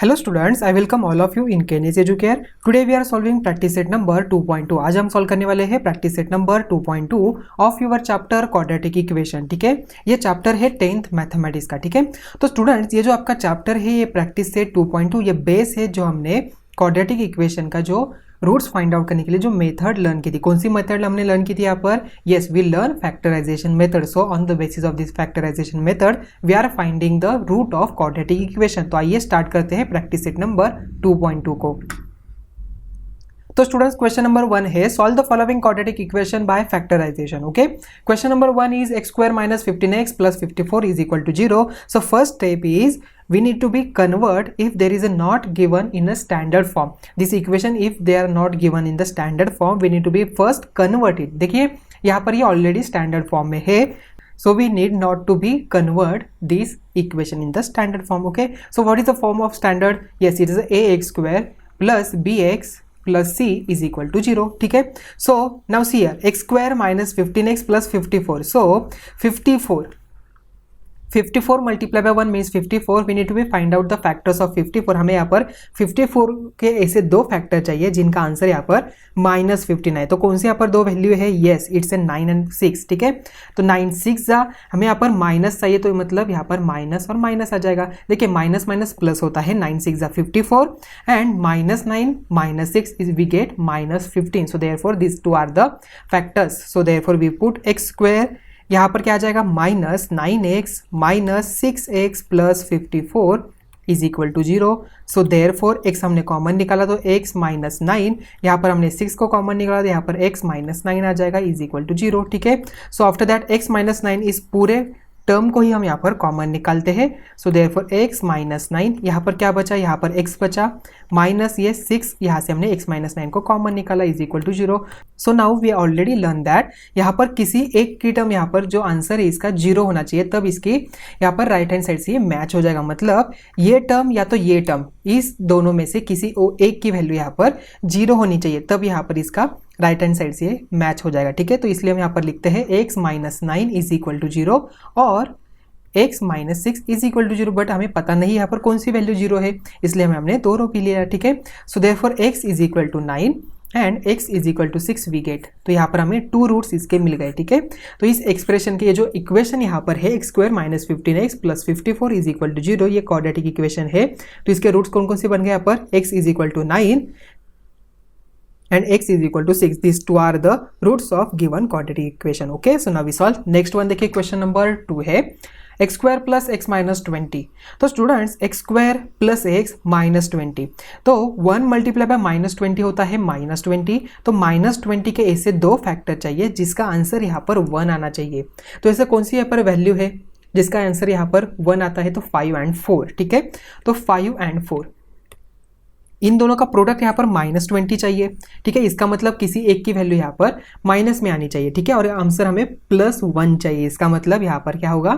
Hello students, I welcome all of you in Kenis Educare. Today we are solving practice set number 2.2. आज हम solve करने वाले हैं practice set number 2.2 of your chapter quadratic equation. ठीक है, ये chapter है 10th मैथमेटिक्स का। ठीक है, तो स्टूडेंट्स ये जो आपका चैप्टर है ये प्रैक्टिस सेट 2.2 ये बेस है जो हमने क्वाड्रेटिक इक्वेशन का जो रूट्स फाइंड आउट करने के लिए जो मेथड लर्न की थी। कौन सी मेथड हमने लर्न की थी यहाँ पर? Yes, we learn factorisation method. So on the basis of this factorisation method we are finding the root of quadratic equation. तो आइए स्टार्ट करते हैं प्रैक्टिस सेट नंबर 2.2 को। तो स्टूडेंट्स क्वेश्चन नंबर 1 है solve the following quadratic equation by factorisation. Okay, question number 1 is x square minus 15x plus 54 is equal to 0. So first step is we need to be convert if there is a not given in a standard form. This equation if they are not given in the standard form we need to be first convert it. देखिए यहाँ पर ये already standard form में है, so we need not to be convert this equation in the standard form. Okay, so what is the form of standard? Yes, it is ax square plus bx plus c is equal to 0. ठीक है, so now see here x square minus 15x plus 54. So 54 multiplied by 1 means 54. We need to be find out the factors of 54. हमें यहाँ पर 54 के ऐसे दो factor चाहिए जिनका आंसर यहाँ पर -59 है। तो कौन सी यहाँ पर दो वैल्यू है? Yes, it's a 9 and 6। ठीक है, तो 9 6 जा हमें यहाँ पर माइनस चाहिए, तो मतलब यहाँ पर माइनस और माइनस आ जाएगा। देखिए माइनस माइनस प्लस होता है, 9 6 जा 54 and -9 -6 is we get -15। So therefore this two are the factors. So therefore we put x square, यहाँ पर क्या आ जाएगा -9x minus 6x plus 54 is equal to 0। So therefore x हमने कॉमन निकाला तो x माइनस 9, यहाँ पर हमने 6 को कॉमन निकाला तो यहाँ पर x माइनस 9 आ जाएगा इज इक्वल टू 0। ठीक है, सो आफ्टर दैट x माइनस 9 इस पूरे टर्म को ही हम यहाँ पर कॉमन निकालते हैं। सो देयरफॉर x माइनस 9, यहाँ पर क्या बचा? यहाँ पर x बचा माइनस ये 6, यहाँ से हमने x माइनस 9 को कॉमन निकाला is equal to 0। So now we already learn that यहाँ पर किसी एक की टर्म यहाँ पर जो आंसर है इसका 0 होना चाहिए, तब इसकी यहाँ पर राइट हैंड साइड से ये मैच हो जाएगा। मतलब ये टर्म या तो ये टर्म, इस दोनों में से किसी एक की वैल्यू यहाँ पर 0 होनी चाहिए, तब यहाँ पर इसका राइट हैंड साइड से मैच हो जाएगा। ठीक है, तो इसलिए हम यहाँ पर लिखते हैं x minus 9 is equal to 0 और x minus 6 is equal to 0, but हमें पता नहीं यहाँ पर कौन सी वैल्यू 0 है, इसलिए हमने दो रो पी लिया। ठीक है, so therefore x is equal to 9 and x is equal to 6 we get. तो यहाँ पर हमें 2 रूट्स इसके मिल गए। ठीक है, तो इस एक्सप्रेशन के ये जो इक्वेशन यहाँ पर है x square minus 15x plus 54 is equal to 0, ये क्वाड्रेटिक इक्वेशन है। तो इसके रूट्स कौन कौन से बन गए? यहाँ पर x is equal to 9 and x is equal to 6. These two are the roots of given quadratic equation. Okay, so now we solve. Next one देखिए क्वेश्चन नंबर 2 है x square plus x minus 20। तो students x square plus x minus 20, तो 1 multiply by minus 20 होता है -20। तो -20 के ऐसे दो फैक्टर चाहिए जिसका आंसर यहाँ पर 1 आना चाहिए। तो ऐसे कौन सी यहाँ पर वैल्यू है जिसका आंसर यहाँ पर 1 आता है? तो 5 and 4। ठीक है, तो 5 and 4 इन दोनों का प्रोडक्ट यहाँ पर -20 चाहिए। ठीक है, इसका मतलब किसी एक की वैल्यू यहाँ पर माइनस में आनी चाहिए। ठीक है, और आंसर हमें +1 चाहिए, इसका मतलब यहाँ पर क्या होगा?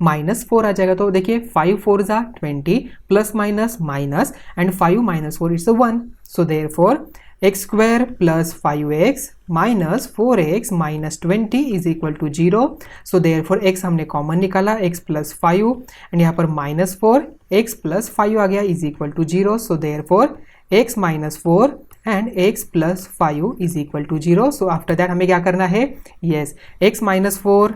-4 आ जाएगा। तो देखिए 5 4 जा 20 plus minus minus and 5 minus 4 it's 1। So therefore x square plus 5x minus 4x minus 20 is equal to 0। So therefore x हमने कॉमन निकाला, x प्लस 5 एंड यहाँ पर -4 x प्लस 5 आ गया is equal to 0। So therefore x minus 4 and x plus 5 is equal to 0। So after that हमें क्या करना है? Yes, x minus 4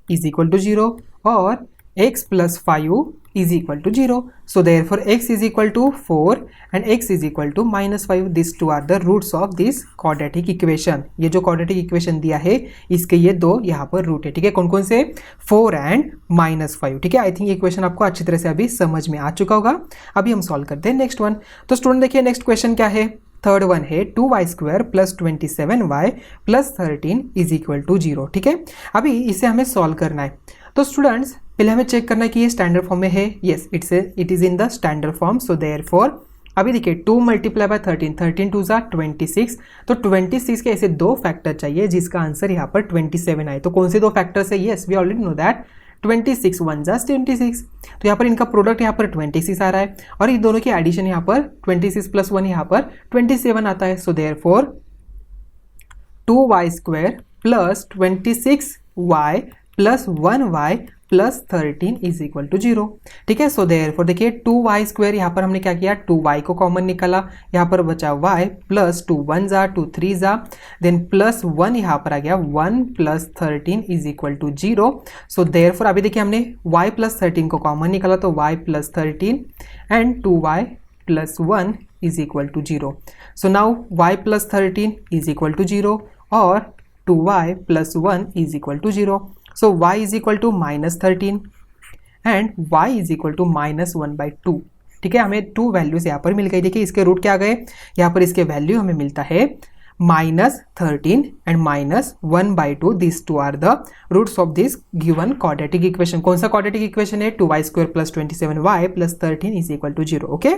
is equal to 0 और x plus 5 is equal to 0। So therefore x is equal to 4 and x is equal to -5। This two are the roots of this quadratic equation. ये जो quadratic equation दिया है इसके ये दो यहाँ पर रूट है। ठीक है, कौन कौन से? 4 एंड -5। ठीक है, आई थिंक इक्वेशन आपको अच्छी तरह से अभी समझ में आ चुका होगा। अभी हम सॉल्व करते हैं नेक्स्ट वन। तो स्टूडेंट देखिए नेक्स्ट क्वेश्चन क्या है? थर्ड वन है 2y square plus 27y plus 13 is equal to 0। ठीक है, अभी इसे हमें सॉल्व करना है। तो स्टूडेंट्स पहले हमें चेक करना है कि ये स्टैंडर्ड फॉर्म में है। Yes, it is in the standard form. So therefore अभी देखिए 2 मल्टीप्लाई बाय 13, 13 2 जा 26। तो 26 के ऐसे दो फैक्टर चाहिए जिसका आंसर यहाँ पर 27 आए। तो कौन से दो फैक्टर्स है? Yes, we already know that 26 1 जा 26। तो यहाँ पर इनका प्रोडक्ट यहाँ पर 26 आ रहा है और इन दोनों की एडिशन यहाँ पर 26 प्लस 1 यहाँ पर 27 आता है। So therefore 2y square plus 26y plus 1y plus 13 is equal to 0। ठीक है, सो देयरफॉर देखिए 2y स्क्वायर, यहाँ पर हमने क्या किया 2y को कॉमन निकाला, यहाँ पर बचा y प्लस 2 1 जा 2 3 जा, देन प्लस 1 यहाँ पर आ गया 1 plus 13 is equal to 0। So therefore अभी देखिए हमने y प्लस 13 को कॉमन निकाला तो y plus 13 and 2y plus 1 is equal to 0। So now y plus 13 is equal to 0 और 2y plus 1 is equal to 0। So y is equal to minus 13 and y is equal to minus 1/2। ठीक है, हमें 2 values यहाँ पर मिल गई। देखिए इसके root क्या आ गए, यहाँ पर इसके वैल्यू हमें मिलता है minus 13 and minus 1/2। This two are the roots of this given quadratic equation. कौन सा क्वाड्रेटिक इक्वेशन है, 2y square plus 27y plus 13 is equal to 0। Okay,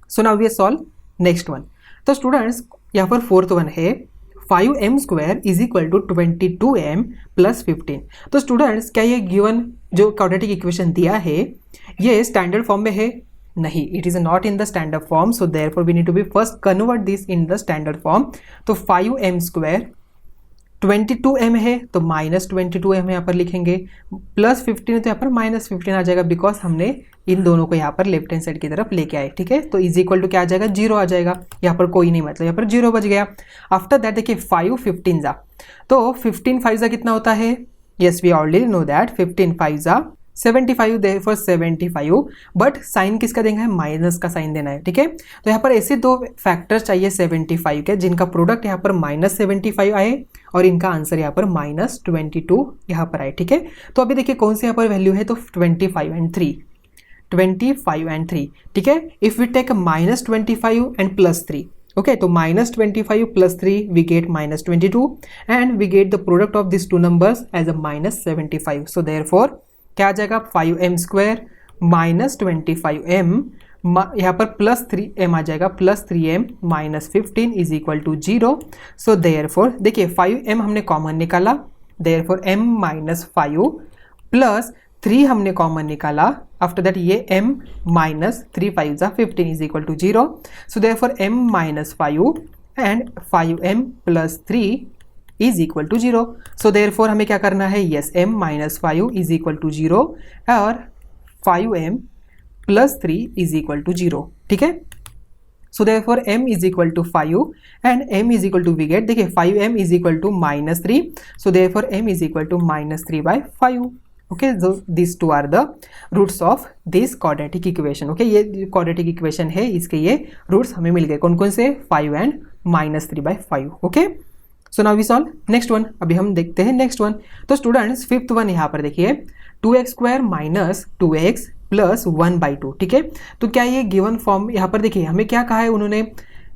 so now we solve next one. तो students यहाँ पर fourth one है 5m स्क्वायर is equal to 22m plus 15। तो students क्या ये गिवन जो क्वाड्रेटिक इक्वेशन दिया है ये स्टैंडर्ड फॉर्म में है, नहीं, it is not in the standard form. So therefore we need to be first convert this in the standard form. तो 5m स्क्वायर 22m है तो माइनस 22m यहाँ पर लिखेंगे, प्लस 15 है तो यहाँ पर माइनस 15 आ जाएगा, बिकॉज हमने इन दोनों को यहाँ पर लेफ्ट हैंड साइड की तरफ लेके आए। ठीक है, तो इज इक्वल टू क्या आ जाएगा 0 आ जाएगा, यहाँ पर कोई नहीं, मतलब यहाँ पर 0 बच गया। आफ्टर दैट देखिए 5 15 जा, तो 15 5 जा कितना होता है, yes we already know that 15 5 जा 75, देयरफॉर 75, बट साइन किसका देना है, माइनस का साइन देना है। ठीक है, तो यहाँ पर ऐसे दो फैक्टर्स चाहिए 75 के जिनका प्रोडक्ट यहाँ पर माइनस 75 आए और इनका आंसर यहाँ पर माइनस 22 यहाँ पर आए। ठीक है, तो अभी देखिए कौन सी यहाँ पर वैल्यू है, तो 25 एंड 3, 25 एंड 3। ठीक है, if we take minus 25 and plus 3, okay, तो minus 25 plus 3 we get minus 22 and we get the product of this two numbers as a minus 75। So therefore क्या आ जाएगा 5m स्क्वायर माइनस 25m, यहाँ पर plus 3m आ जाएगा, plus 3m minus 15 is equal to 0। So therefore देखिए 5m हमने common निकाला, देयरफॉर m माइनस 5 प्लस 3 हमने कॉमन निकाला, आफ्टर दैट ये m माइनस 3 5 जा 15 is equal to 0। So therefore m minus 5 and 5m plus 3 is equal to 0। So therefore हमें क्या करना है, yes m minus 5 is equal to 0 और 5m plus 3 is equal to 0। ठीक है, so therefore m is equal to 5 and m is equal to we get, देखिए 5m is equal to minus 3, so therefore m is equal to minus 3/5। Okay, so this two are the roots of this quadratic equation. Okay, ये quadratic equation है, इसके ये roots हमें मिल गए, कौन कौन से, 5 and minus 3/5। Okay, so now we solve next one. अभी हम देखते हैं नेक्स्ट वन। तो स्टूडेंट्स फिफ्थ वन यहाँ पर देखिए 2x square minus 2x plus 1/2। ठीक है, तो क्या ये गिवन फॉर्म, यहाँ पर देखिए हमें क्या कहा है उन्होंने,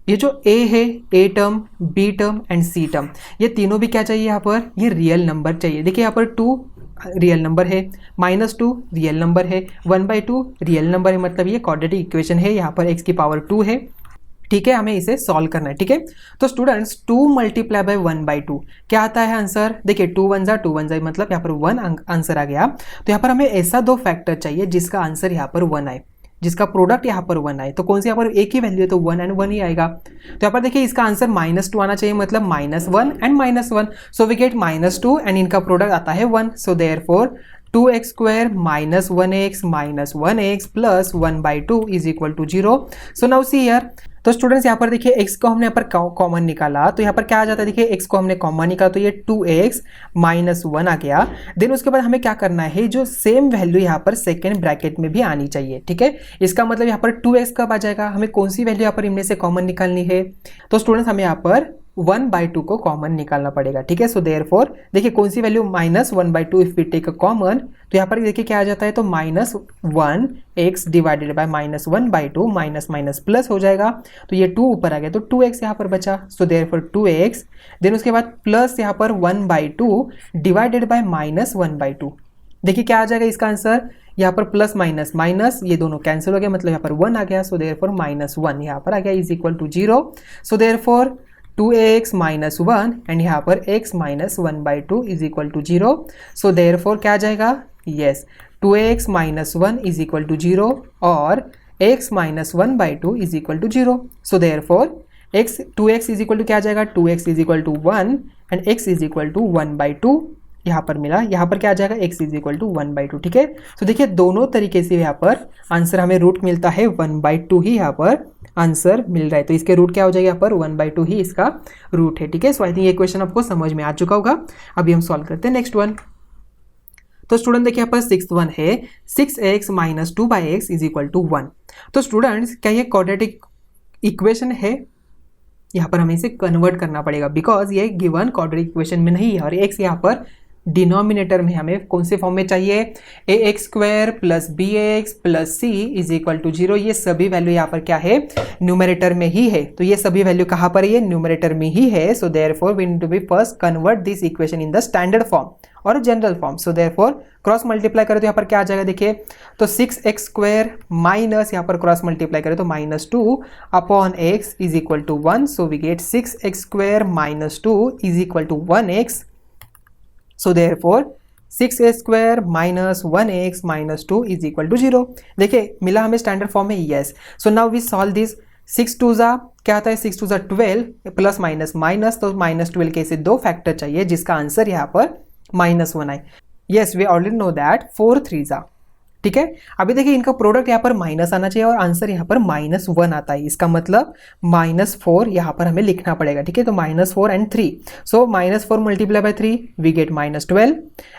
ये जो a है, a term, b term and c term, ये तीनों भी क्या चाहिए यहाँ पर, ये रियल नंबर चाहिए। देखिए यहाँ पर 2 रियल नंबर है, -2 रियल नंबर है, 1/2 रियल नंबर है, मतलब ये क्वाड्रेटिक इक्वेशन है, यहाँ पर x की पावर 2 है। ठीक है, हमें इसे सॉल्व करना है। ठीक है, तो स्टूडेंट्स 2 मल्टीप्लाई बाय 1/2 क्या आता है आंसर, देखिए 2 1 जा मतलब यहाँ पर 1 आंसर आ गया। तो यहाँ पर हमें ऐसा दो फैक्टर चाहिए जिसका आंसर यहाँ पर 1 आए, जिसका प्रोडक्ट यहाँ पर 1 आए। तो कौन सी यहाँ पर एक ही वैल्यू है तो 1 एंड 1 ही आएगा। तो यहाँ पर देखिए इसका आंसर -2 आना चाहिए, मतलब -1 and -1, so we get -2 and इनका प्रोडक्ट आता है 1। So therefore 2x square minus 1x plus 1/2 is equal to 0। So now see here, तो स्टूडेंट्स यहाँ पर देखिए x को हमने यहाँ पर कॉमन निकाला, तो यहाँ पर क्या आ जाता है, देखिए x को हमने कॉमन निकाला तो ये 2x माइनस 1 आ गया। देन उसके बाद हमें क्या करना है, जो सेम वैल्यू यहाँ पर सेकेंड ब्रैकेट में भी आनी चाहिए। ठीक है, इसका मतलब यहाँ पर 2x कब आ जाएगा, हमें कौन सी वैल्यू यहाँ पर इनमें से कॉमन निकालनी है, तो स्टूडेंट्स हमें यहाँ पर 1/2 को कॉमन निकालना पड़ेगा। ठीक है, सो देयरफॉर देखिए कौन सी value, -1/2 if we take a common, तो यहाँ पर देखिए क्या आ जाता है, तो -1x divided by -1/2, minus minus plus हो जाएगा, तो ये 2 ऊपर आ गया तो 2x यहाँ पर बचा। सो देयरफॉर 2x, देन उसके बाद प्लस यहाँ पर 1/2 डिवाइडेड बाय -1/2, देखिए क्या आ जाएगा इसका आंसर, यहाँ पर प्लस माइनस माइनस ये दोनों कैंसिल हो गया, मतलब यहाँ पर 1 आ गया। सो देयरफॉर -1 यहाँ पर आ गया is equal to 0। So therefore 2x minus 1 and यहाँ पर x minus 1/2 is equal to 0। So therefore क्या आ जाएगा, yes 2x minus 1 is equal to 0 और x minus 1/2 is equal to 0। So therefore 2x is equal to क्या आ जाएगा, 2x is equal to 1 and x is equal to 1/2 यहाँ पर मिला, यहाँ पर क्या आ जाएगा x इज इक्वल टू 1/2। ठीक है, तो देखिए दोनों तरीके से यहाँ पर आंसर हमें रूट मिलता है 1/2 ही यहाँ पर आंसर मिल रहा है। तो इसके रूट क्या हो जाएगा, यहाँ पर 1/2 ही इसका रूट है। ठीक है, सो आई थिंक ये क्वेश्चन आपको समझ में आ चुका होगा। अभी हम सॉल्व करते हैं नेक्स्ट वन। तो स्टूडेंट देखिए यहाँ पर 6th वन है 6x minus 2/x is equal to 1। तो स्टूडेंट्स क्या ये क्वाड्रेटिक इक्वेशन है, यहाँ पर हमें इसे कन्वर्ट करना पड़ेगा बिकॉज ये गिवन क्वाड्रेटिक इक्वेशन में नहीं है और x यहाँ पर डिनोमिनेटर में हमें कौन से फॉर्म में चाहिए, ax² plus bx plus c is equal to 0। ये सभी वैल्यू यहाँ पर क्या है, न्यूमरेटर में ही है। तो ये सभी वैल्यू कहाँ पर है, ये न्यूमरेटर में ही है। So therefore we need to be first convert this equation in the standard form और general form. So therefore cross multiply करें तो यहाँ पर क्या आ जाएगा, देखिए तो 6x² माइनस यहाँ पर क्रॉस मल्टीप्लाई करें तो -2 upon x is equal to 1। So we get 6x² minus 2 is equal to 1x। So therefore 6x² minus 1x minus 2 is equal to 0। देखिए मिला हमें स्टैंडर्ड फॉर्म में, yes. So now we solve this. 6 2 जा क्या आता है, 6 2 जा 12 plus minus minus, तो -12 के ऐसे दो फैक्टर चाहिए जिसका आंसर यहाँ पर -1 आए। Yes we already know that 4 3 जा। ठीक है, अभी देखिए इनका प्रोडक्ट यहाँ पर माइनस आना चाहिए और आंसर यहाँ पर -1 आता है। इसका मतलब -4 यहाँ पर हमें लिखना पड़ेगा। ठीक है, तो -4 and 3, so -4 multiply by 3 we get -12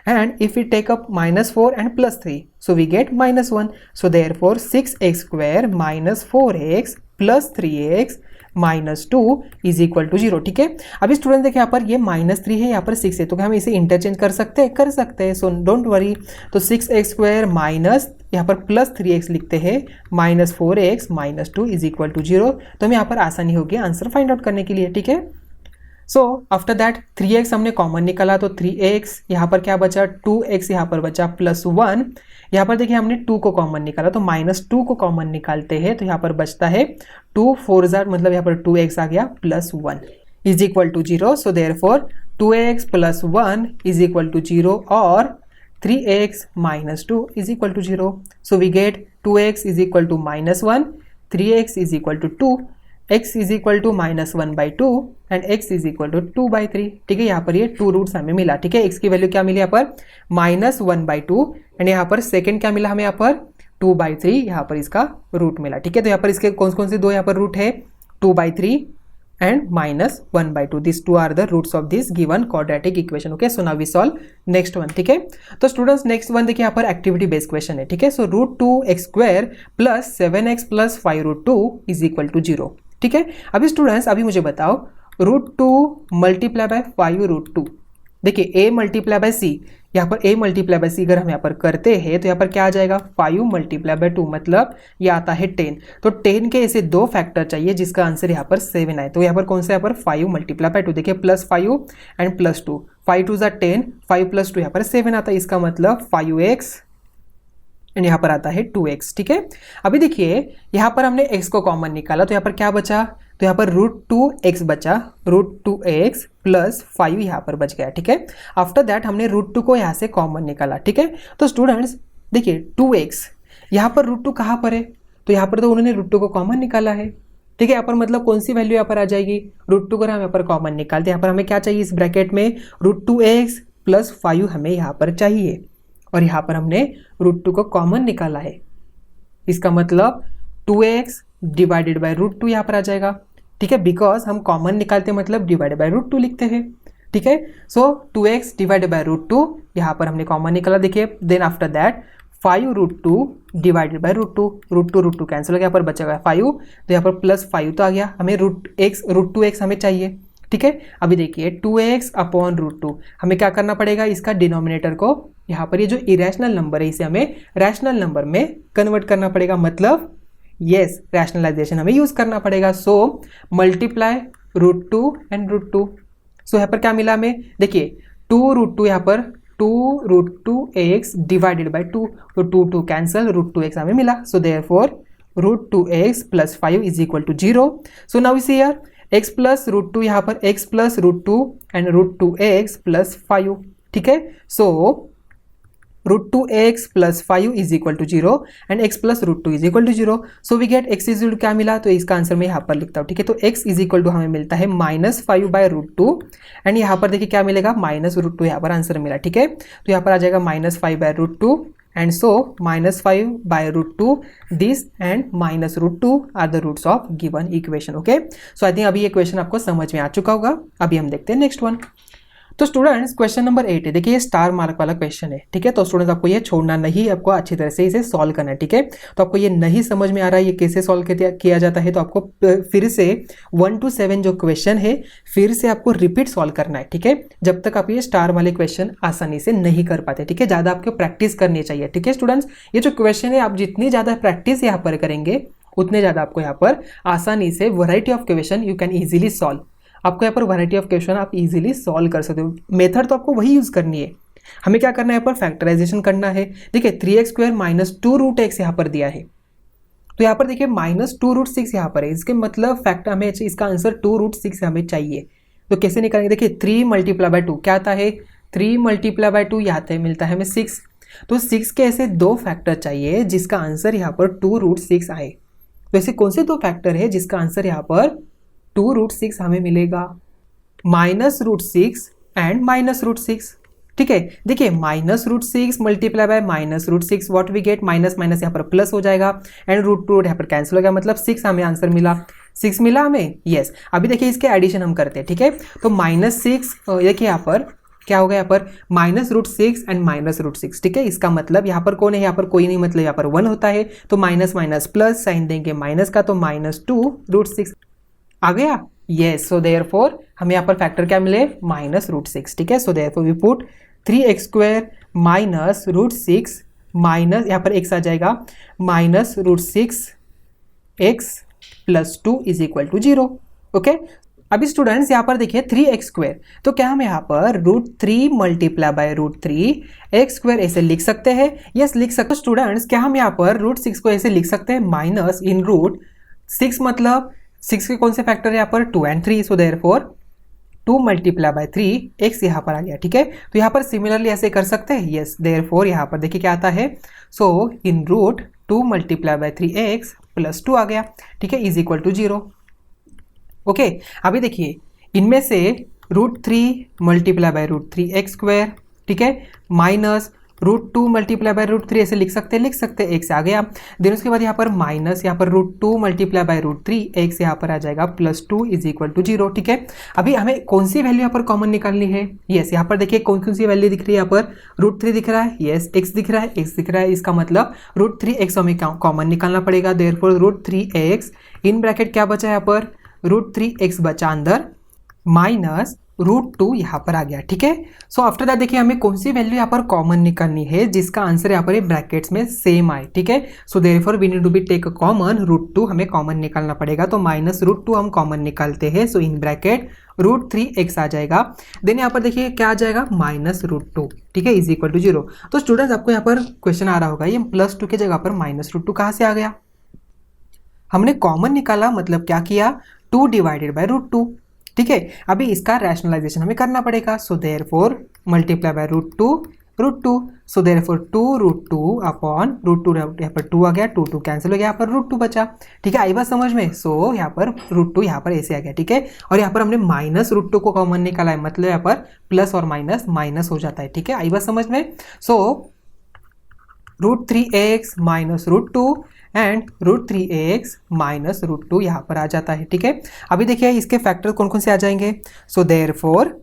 and if we take up -4 and +3 so we get -1। So therefore 6x² minus 4x plus 3x minus 2 is equal to 0। ठीक है, अभी स्टूडेंट देखिए यहाँ पर ये -3 है, यहाँ पर 6 है, तो क्या हम इसे इंटरचेंज कर सकते हैं, कर सकते हैं। So don't worry. तो 6x² माइनस यहाँ पर प्लस 3x लिखते हैं minus 4x minus 2 is equal to 0। तो हमें यहाँ पर आसानी होगी आंसर फाइंड आउट करने के लिए। ठीक है, सो आफ्टर दैट 3x हमने कॉमन निकाला तो 3x, यहाँ पर क्या बचा 2x, यहाँ पर बचा +1। यहाँ पर देखिए हमने 2 को कॉमन निकाला तो -2 को कॉमन निकालते हैं तो यहाँ पर बचता है 2 4 मतलब यहाँ पर 2x आ गया +1 is equal to 0। So therefore 2x + 1 is equal to 0 और 3x minus 2 is equal to 0। So we get 2x is equal to -1, 3x is equal to 2, x is equal to -1/2 and x is equal to 2/3। ठीक है, यहाँ पर ये 2 roots हमें मिला। ठीक है, x की वैल्यू क्या मिली यहाँ पर -1/2 एंड यहाँ पर सेकंड क्या मिला हमें यहाँ पर 2/3, यहाँ पर इसका रूट मिला। ठीक है, तो यहाँ पर इसके कौन कौन से दो यहाँ पर रूट है 2/3 and -1/2। These two are the roots of this given quadratic equation. Okay, so now we solve next one. ठीक है, तो स्टूडेंट्स नेक्स्ट वन देखिए यहाँ पर एक्टिविटी बेस्ड क्वेश्चन है। ठीक है, so √2x² plus 7x plus 5√2 is equal to 0। ठीक है, अभी स्टूडेंट्स अभी मुझे बताओ √2 मल्टीप्लाई बाय 5√2, देखिए a मल्टीप्लाई बाय c, यहाँ पर a मल्टीप्लाई बाय c अगर हम यहाँ पर करते हैं तो यहाँ पर क्या आ जाएगा 5 मल्टीप्लाई बाय 2 मतलब ये आता है 10। तो 10 के ऐसे दो फैक्टर चाहिए जिसका आंसर यहाँ पर 7 आए। तो यहाँ पर कौन सा यहाँ पर 5 मल्टीप्लाई बाय 2, देखिए +5 एंड +2, 5 2 ज़ा 10, 5 + 2 यहाँ पर 7 आता है। इसका मतलब 5x एंड यहाँ पर आता है 2x। ठीक है, अभी देखिए यहाँ पर हमने x को कॉमन निकाला तो यहाँ पर क्या बचा, तो यहाँ पर √2x बचा, √2x प्लस 5 यहाँ पर बच गया। ठीक है, आफ्टर दैट हमने √2 को यहाँ से कॉमन निकाला। ठीक है, तो स्टूडेंट्स देखिए 2x यहाँ पर √2 कहाँ पर है, तो यहाँ पर तो उन्होंने √2 को कॉमन निकाला है। ठीक है, यहाँ पर मतलब कौन सी वैल्यू यहाँ पर आ जाएगी, √2 को हम यहाँ पर कॉमन निकालते हैं। यहाँ पर हमें क्या चाहिए इस ब्रैकेट में √2x प्लस 5 हमें यहाँ पर चाहिए और यहाँ पर हमने √2 को कॉमन निकाला है। इसका मतलब 2x डिवाइडेड बाय √2 यहाँ पर आ जाएगा। ठीक है, बिकॉज हम कॉमन निकालते हैं मतलब डिवाइडेड बाय √2 लिखते हैं। ठीक है, सो 2x डिवाइडेड बाय √2 यहाँ पर हमने कॉमन निकाला। देखिए then after that 5√2 divided by √2 cancel हो गया, यहाँ पर बचेगा 5, तो यहाँ पर +5 तो आ गया। हमें √2x हमें चाहिए। ठीक है, अभी देखिए 2x अपॉन √2 हमें क्या करना पड़ेगा, इसका डिनोमिनेटर को यहाँ पर ये जो इरेशनल नंबर है इसे हमें रैशनल नंबर में कन्वर्ट करना पड़ेगा, मतलब यस रैशनलाइजेशन हमें यूज करना पड़ेगा। So multiply √2 and √2। सो यहाँ पर क्या मिला हमें, देखिए 2√2 यहाँ पर 2√2x डिवाइडेड बाय 2, तो 2 कैंसिल, √2x हमें मिला। So therefore √2x plus 5 is equal to 0। So now we see here x plus √2 यहाँ पर x plus √2 and √2x plus 5। ठीक है, so √2x + 5 is equal to 0 and x + √2 is equal to 0। So we get x is क्या मिला, तो इसका answer मैं यहाँ पर लिखता हूँ, ठीक है। तो x इज इक्वल टू हमें मिलता है -5/√2 एंड यहाँ पर देखिए क्या मिलेगा, -√2 यहाँ पर आंसर मिला, ठीक है। तो यहाँ पर आ जाएगा -5/√2 and so -5/√2 this and -√2 are the roots of given equation, okay। so I think अभी ये क्वेश्चन आपको समझ में आ चुका होगा। अभी हम देखते हैं नेक्स्ट वन। तो स्टूडेंट्स क्वेश्चन नंबर 8 है, देखिए ये स्टार मार्क वाला क्वेश्चन है, ठीक है। तो स्टूडेंट्स आपको ये छोड़ना नहीं, आपको अच्छी तरह से इसे सॉल्व करना है, ठीक है। तो आपको ये नहीं समझ में आ रहा है ये कैसे सॉल्व किया जाता है, तो आपको फिर से 1 to 7 जो क्वेश्चन है फिर से आपको रिपीट सॉल्व करना है, ठीक है, जब तक आप ये स्टार वाले क्वेश्चन आसानी से नहीं कर पाते, ठीक है। ज़्यादा आपको प्रैक्टिस करनी चाहिए, ठीक है स्टूडेंट्स। ये जो क्वेश्चन है आप जितनी ज़्यादा प्रैक्टिस यहाँ पर करेंगे उतने ज़्यादा आपको यहाँ पर आसानी से variety of question you can easily solve. आपको यहाँ पर वैरायटी ऑफ क्वेश्चन आप इजीली सॉल्व कर सकते हो। मेथड तो आपको वही यूज़ करनी है, हमें क्या करना है, यहाँ पर फैक्टराइजेशन करना है। देखिए 3x² - 2√x यहाँ पर दिया है, तो यहाँ पर देखिए -2√6 यहाँ पर है, इसके मतलब फैक्टर हमें इसका आंसर 2√6 हमें चाहिए। तो कैसे निकालेंगे, देखिए 3 × 2 क्या आता है, 3 × 2 यहाँ पे मिलता है हमें 6। तो 6 के ऐसे दो फैक्टर चाहिए जिसका आंसर यहाँ पर 2√6 आए। तो ऐसे कौन से दो फैक्टर है जिसका आंसर यहाँ पर 2√6 हमें मिलेगा, -√6 एंड -√6, ठीक है। देखिए -√6 × -√6 what we get, minus minus यहाँ पर प्लस हो जाएगा एंड √2 यहाँ पर कैंसिल हो गया, मतलब 6 हमें आंसर मिला। 6 मिला हमें, यस। अभी देखिए इसके एडिशन हम करते हैं, ठीक है। तो -6 देखिए यहाँ पर क्या होगा, यहाँ पर -√6 एंड -√6, ठीक है। इसका मतलब यहाँ पर कौन है, यहाँ पर कोई नहीं, मतलब यहाँ पर 1 होता है, तो माइनस माइनस प्लस साइन देंगे माइनस का, तो -2√6 आ गया, यस। सो देयरफॉर हमें यहाँ पर फैक्टर क्या मिले, -√6, ठीक है। So therefore we put 3x² - √6 minus यहाँ पर x आ जाएगा -√6x + 2 is equal to 0, okay. अभी स्टूडेंट्स यहाँ पर देखिए 3x², तो क्या हम यहाँ पर √3 × √3 x² ऐसे लिख सकते हैं, यस लिख सकते हैं। स्टूडेंट्स क्या हम यहाँ पर √6 को ऐसे लिख सकते हैं माइनस इन √6, मतलब 6 के कौन से फैक्टर है यहाँ पर 2 and 3, सो देयरफॉर 2 × 3 x यहाँ पर आ गया, ठीक है। तो यहाँ पर सिमिलरली ऐसे कर सकते हैं, यस। देयरफॉर यहाँ पर देखिए क्या आता है, सो इन √2 × 3x + 2 आ गया, ठीक है, इज इक्वल टू 0, ओके। अभी देखिए इनमें से √3 × √3x², ठीक है, माइनस √2 × √3 ऐसे लिख सकते हैं, x आ गया। देन उसके बाद यहाँ पर माइनस यहाँ पर √2 × √3x यहाँ पर आ जाएगा +2 इज इक्वल टू 0, ठीक है। अभी हमें कौन सी वैल्यू यहाँ पर कॉमन निकालनी है, यस। यहाँ पर देखिए कौन सी वैल्यू दिख रही है, यहाँ पर √3 दिख रहा है, यस, x दिख रहा है, इसका मतलब √3x हमें कॉमन निकालना पड़ेगा। देयरफॉर √3x इन ब्रैकेट क्या बचा यहाँ पर, √3x बचा अंदर माइनस √2 यहाँ पर आ गया, ठीक है। सो आफ्टर दैट देखिए हमें कौन सी वैल्यू यहाँ पर कॉमन निकालनी है जिसका आंसर यहाँ पर ब्रैकेट्स में सेम आए, ठीक है। So therefore we need to be take common, √2 हमें कॉमन निकालना पड़ेगा, तो -√2 हम कॉमन निकालते हैं, सो इन ब्रैकेट √3x आ जाएगा। देन यहाँ पर देखिए क्या आ जाएगा, -√2, ठीक है, इज इक्वल टू 0। तो स्टूडेंट्स आपको यहाँ पर क्वेश्चन आ रहा होगा ये +2 की जगह पर -√2 कहाँ से आ गया, हमने कॉमन निकाला, मतलब क्या किया, 2 / √2, ठीक है। अभी इसका रैशनलाइजेशन हमें करना पड़ेगा, so therefore multiply by √2, so therefore 2√2 upon √2, यहाँ पर 2 आ गया, 2 कैंसिल हो गया, यहाँ पर √2 बचा, ठीक है। आई बात समझ में, सो यहाँ पर √2 यहाँ पर ऐसे आ गया, ठीक है। और यहाँ पर हमने -√2 को कॉमन निकाला है, मतलब यहाँ पर प्लस और माइनस माइनस हो जाता है, ठीक है। आई बात समझ में, सो √3x - √2 एंड √3x - √2 यहाँ पर आ जाता है, ठीक है। अभी देखिए इसके फैक्टर कौन कौन से आ जाएंगे, so therefore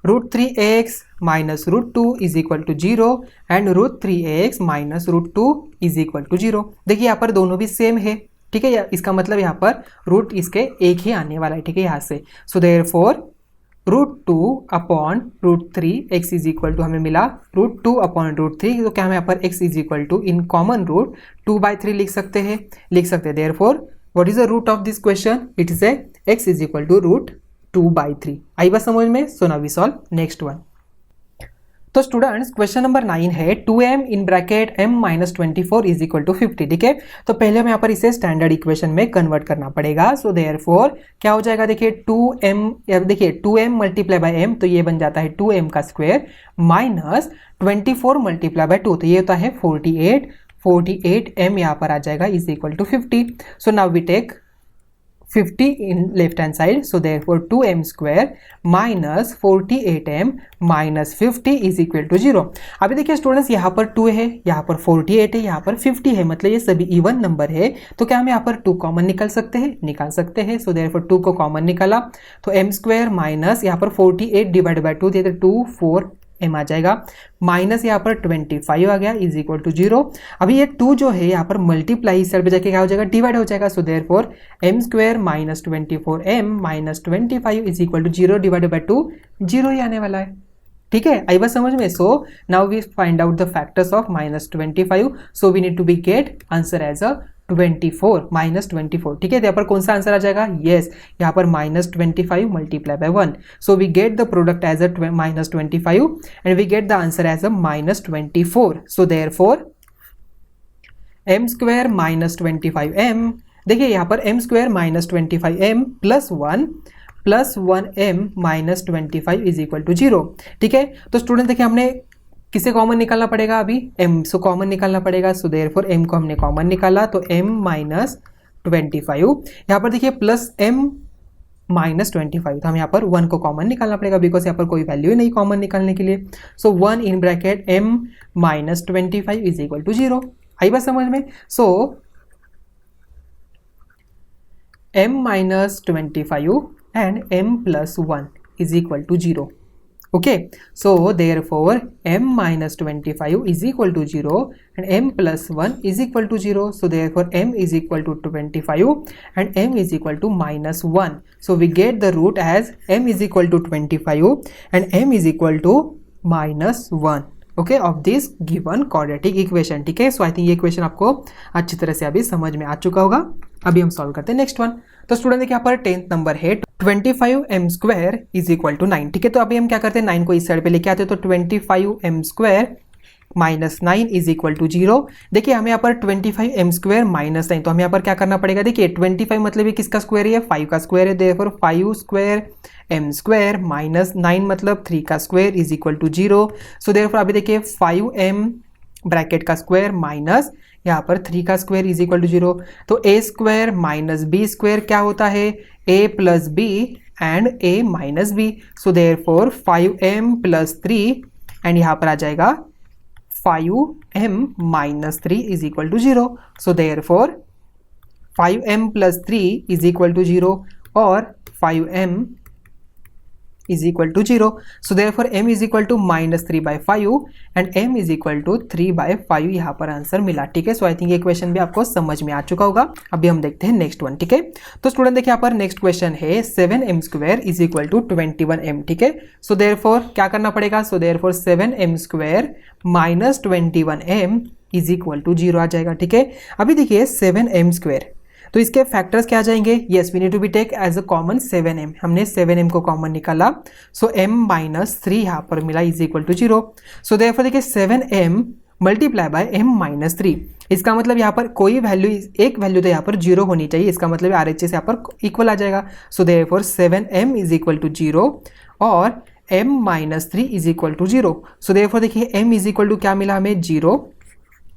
√3x - √2 is equal to 0 and √3x - √2 is equal to 0। देखिए यहाँ पर दोनों भी सेम है, ठीक है, इसका मतलब यहाँ पर रूट इसके एक ही आने वाला है, ठीक है, यहाँ से। So therefore √2 upon √3 x is equal to हमें मिला √2 अपॉन √3, तो क्या हम यहाँ पर x is equal to in common root 2/3 लिख सकते हैं, therefore what is the root of this question, it is a x is equal to √2/3। आई बात समझ में, so now we solve next one. तो स्टूडेंट्स क्वेश्चन नंबर 9 है 2m in bracket m minus 24 is equal to 50, ठीक है। तो पहले हमें यहाँ पर इसे स्टैंडर्ड इक्वेशन में कन्वर्ट करना पड़ेगा। सो देयरफॉर क्या हो जाएगा, देखिए 2m मल्टीप्लाई बाय m, तो ये बन जाता है 2m का स्क्वायर माइनस 24 मल्टीप्लाई बाय 2, तो ये होता है 48m यहाँ पर आ जाएगा is equal to 50। So now we take 50 in left hand side, so therefore 2m square minus 48m minus 50 is equal to 0। अभी देखिए स्टूडेंट्स यहाँ पर 2 है, यहाँ पर 48 है, यहाँ पर 50 है, मतलब ये सभी इवन नंबर है। तो क्या हम यहाँ पर 2 कॉमन निकाल सकते हैं? निकाल सकते हैं। सो therefore 2 को कॉमन निकाला तो m स्क्वायर माइनस यहाँ पर 48 डिवाइड बाय 2 देते 2 4 m आ जाएगा, माइनस यहाँ पर 25 आ गया इज इक्वल टू 0। अभी ये 2 जो है यहाँ पर मल्टीप्लाई इस साइड पे जाके क्या हो जाएगा, डिवाइड हो जाएगा। So therefore m square minus 24m minus 25 is equal to 0 divide by 2, 0 ही आने वाला है, ठीक है। आई बात समझ में। So now we find out the factors of minus 25। So we need to be get answer as a 24 minus 24, ठीक है। यहाँ पर कौन सा आंसर आ जाएगा? यस, यहाँ पर minus 25 multiply by 1। So we get the product as a minus 25 and we get the answer as a minus 24। So therefore m square minus 25m, देखिए यहाँ पर m square minus 25m plus 1m minus 25 is equal to 0, ठीक है। तो student देखिए हमने किसे common निकालना पड़ेगा? अभी m से कॉमन निकालना पड़ेगा। सो देयरफॉर m को हमने कॉमन निकाला तो m माइनस 25, यहाँ पर देखिए प्लस m माइनस 25, तो हम यहाँ पर 1 को कॉमन निकालना पड़ेगा बिकॉज यहाँ पर कोई वैल्यू ही नहीं कॉमन निकालने के लिए। So 1 in bracket m minus 25 is equal to 0। आई बात समझ में। So m minus 25 and m plus 1 is equal to 0। Okay, so therefore m minus 25 is equal to 0 and m plus 1 is equal to 0. So therefore m is equal to 25 and m is equal to minus 1. So we get the root as m is equal to 25 and m is equal to minus 1, okay, of this given quadratic equation, ठीक है। सो I think ये question आपको अच्छी तरह से अभी समझ में आ चुका होगा। अभी हम सॉल्व करते हैं नेक्स्ट वन। तो स्टूडेंट देखिए यहाँ पर 10th नंबर है 25m square is equal to 9, ठीक है। तो अभी हम क्या करते हैं, 9 को इस साइड पे लेके आते हैं। तो 25m square minus 9 is equal to 0। देखिए हमें यहाँ पर 25m स्क्वायर माइनस 9, तो हमें यहाँ पर क्या करना पड़ेगा, देखिए 25 मतलब ये किसका स्क्वायर है? 5 का स्क्वायर है। Therefore 5 square m square minus 9 मतलब 3 का स्क्वायर is equal to 0। So therefore अभी देखिए 5m ब्रैकेट का स्क्वायर माइनस यहाँ पर 3 का स्क्वायर इज इक्वल टू 0। तो a square minus b square क्या होता है? a plus b and a minus b। So therefore 5m plus 3 and यहाँ पर आ जाएगा 5m minus 3 is equal to 0। So therefore 5m plus 3 is equal to 0 और 5m is equal to 0. So therefore m is equal to minus 3 by 5 and m is equal to 3 by 5 यहाँ पर answer मिला, ठीक है। सो I think ये question भी आपको समझ में आ चुका होगा। अभी हम देखते हैं नेक्स्ट वन, ठीक है। तो स्टूडेंट देखिए यहाँ पर नेक्स्ट क्वेश्चन है 7m square is equal to 21m, ठीक है। सो देयरफॉर क्या करना पड़ेगा? So therefore 7m square minus 21m is equal to 0 आ जाएगा, ठीक है। अभी देखिए 7m स्क्वायर, तो इसके फैक्टर्स क्या आ जाएंगे? Yes, we need to be take as a common 7m, हमने 7m को कॉमन निकाला। सो m माइनस 3 यहाँ पर मिला is equal to 0। So therefore देखिए 7m multiply by m minus 3, इसका मतलब यहाँ पर कोई वैल्यू, एक वैल्यू तो यहाँ पर 0 होनी चाहिए, इसका मतलब RHS यहाँ पर इक्वल आ जाएगा। So therefore 7m is equal to 0 और m minus 3 is equal to 0। So therefore देखिए m इज इक्वल टू क्या मिला हमें? 0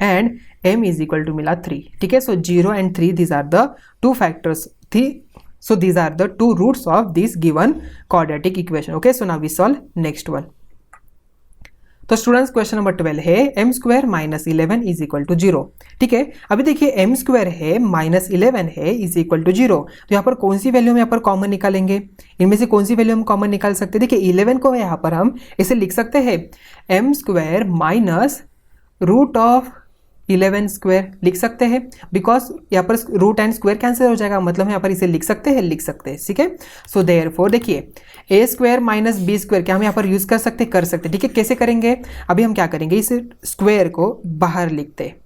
and m is equal to मिला 3, ठीक है। So 0 and 3 these are the two factors, so these are the two roots of this given quadratic equation, okay. So now we solve next one. तो students question number 12 है m square minus 11 is equal to 0, ठीक है। अभी देखिए m square है minus 11 है is equal to 0, तो यहाँ पर कौन सी वैल्यू हम यहाँ पर कॉमन निकालेंगे? इनमें से कौन सी वैल्यू हम कॉमन निकाल सकते हैं? देखिए 11 को यहाँ पर हम इसे लिख सकते हैं m square minus root of 11 square लिख सकते हैं, बिकॉज यहाँ पर रूट एंड स्क्वायर कैंसिल हो जाएगा, मतलब हम यहाँ पर इसे लिख सकते हैं, ठीक है। सो देयरफॉर देखिए a square minus b square क्या हम यहाँ पर यूज कर सकते हैं, ठीक है। कैसे करेंगे? अभी हम क्या करेंगे, इस स्क्वायर को बाहर लिखते हैं,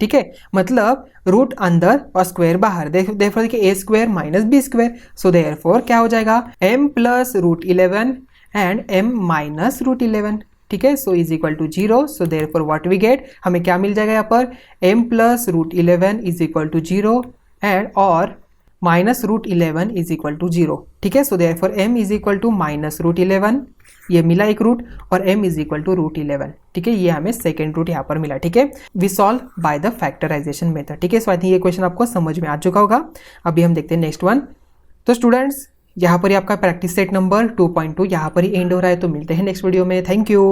ठीक है, मतलब रूट अंदर और स्क्वायर बाहर। देयरफॉर देखिए a square minus b square, so therefore क्या हो जाएगा m plus root 11 and m minus root 11, ठीक है, so is equal to 0, so therefore what we get, हमें क्या मिल जाएगा यहाँ पर m plus root 11 is equal to 0 and और minus root 11 is equal to 0, ठीक है, so therefore m is equal to minus root 11, ये मिला एक रूट, और m is equal to root 11, ठीक है, ये हमें सेकेंड रूट यहाँ पर मिला, ठीक है, we solve by the factorization method, ठीक है, सो आई थिंक ये क्वेश्चन आपको समझ में आ चुका होगा। अभी हम देखते हैं नेक्स्ट वन। तो स्टूडेंट्स यहाँ पर ही आपका प्रैक्टिस सेट नंबर 2.2 यहाँ पर ही एंड हो रहा है, तो मिलते हैं नेक्स्ट वीडियो में, थैंक यू।